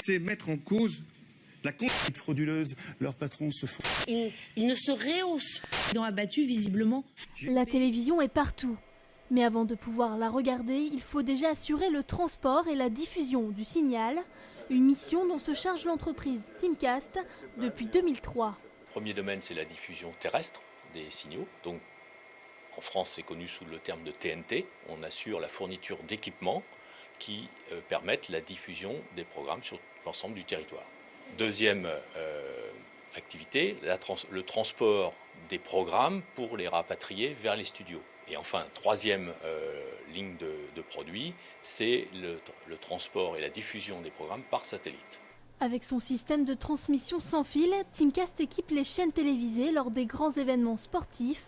c'est mettre en cause la conduite frauduleuse. Leurs patrons se font. Ils ne se rehaussent pas. Ils ont abattu visiblement. La télévision est partout. Mais avant de pouvoir la regarder, il faut déjà assurer le transport et la diffusion du signal. Une mission dont se charge l'entreprise Teamcast depuis 2003. Le premier domaine, c'est la diffusion terrestre des signaux. Donc, en France, c'est connu sous le terme de TNT. On assure la fourniture d'équipements qui permettent la diffusion des programmes sur l'ensemble du territoire. Deuxième activité, le transport des programmes pour les rapatrier vers les studios. Et enfin, troisième ligne de produits, c'est le transport et la diffusion des programmes par satellite. Avec son système de transmission sans fil, Teamcast équipe les chaînes télévisées lors des grands événements sportifs,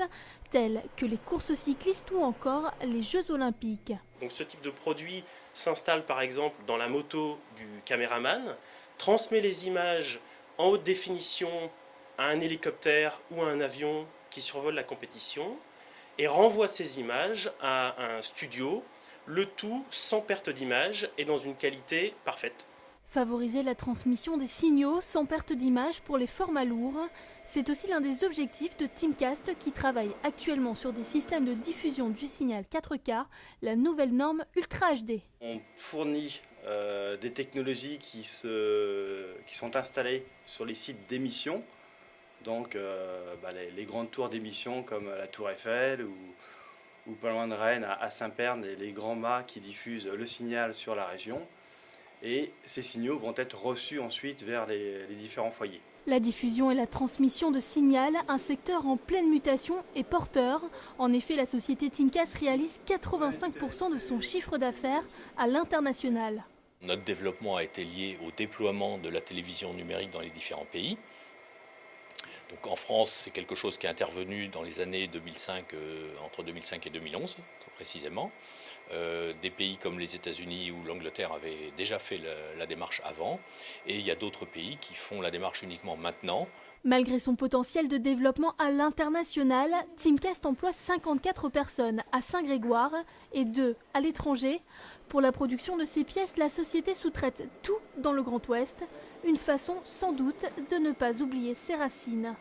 tels que les courses cyclistes ou encore les Jeux Olympiques. Donc ce type de produit s'installe par exemple dans la moto du caméraman, transmet les images en haute définition à un hélicoptère ou à un avion qui survole la compétition et renvoie ces images à un studio, le tout sans perte d'image et dans une qualité parfaite. Favoriser la transmission des signaux sans perte d'image pour les formats lourds, c'est aussi l'un des objectifs de Teamcast qui travaille actuellement sur des systèmes de diffusion du signal 4K, la nouvelle norme Ultra HD. On fournit des technologies qui sont installées sur les sites d'émission, donc les grandes tours d'émission comme la Tour Eiffel ou pas loin de Rennes à Saint-Pern, les grands mâts qui diffusent le signal sur la région. Et ces signaux vont être reçus ensuite vers les différents foyers. La diffusion et la transmission de signal, un secteur en pleine mutation et porteur. En effet, la société Teamcast réalise 85% de son chiffre d'affaires à l'international. Notre développement a été lié au déploiement de la télévision numérique dans les différents pays. Donc en France, c'est quelque chose qui est intervenu dans les années 2005, entre 2005 et 2011 précisément. Des pays comme les États-Unis ou l'Angleterre avaient déjà fait la démarche avant, et il y a d'autres pays qui font la démarche uniquement maintenant. Malgré son potentiel de développement à l'international, Teamcast emploie 54 personnes à Saint-Grégoire et 2 à l'étranger. Pour la production de ces pièces, la société sous-traite tout dans le Grand Ouest, une façon sans doute de ne pas oublier ses racines.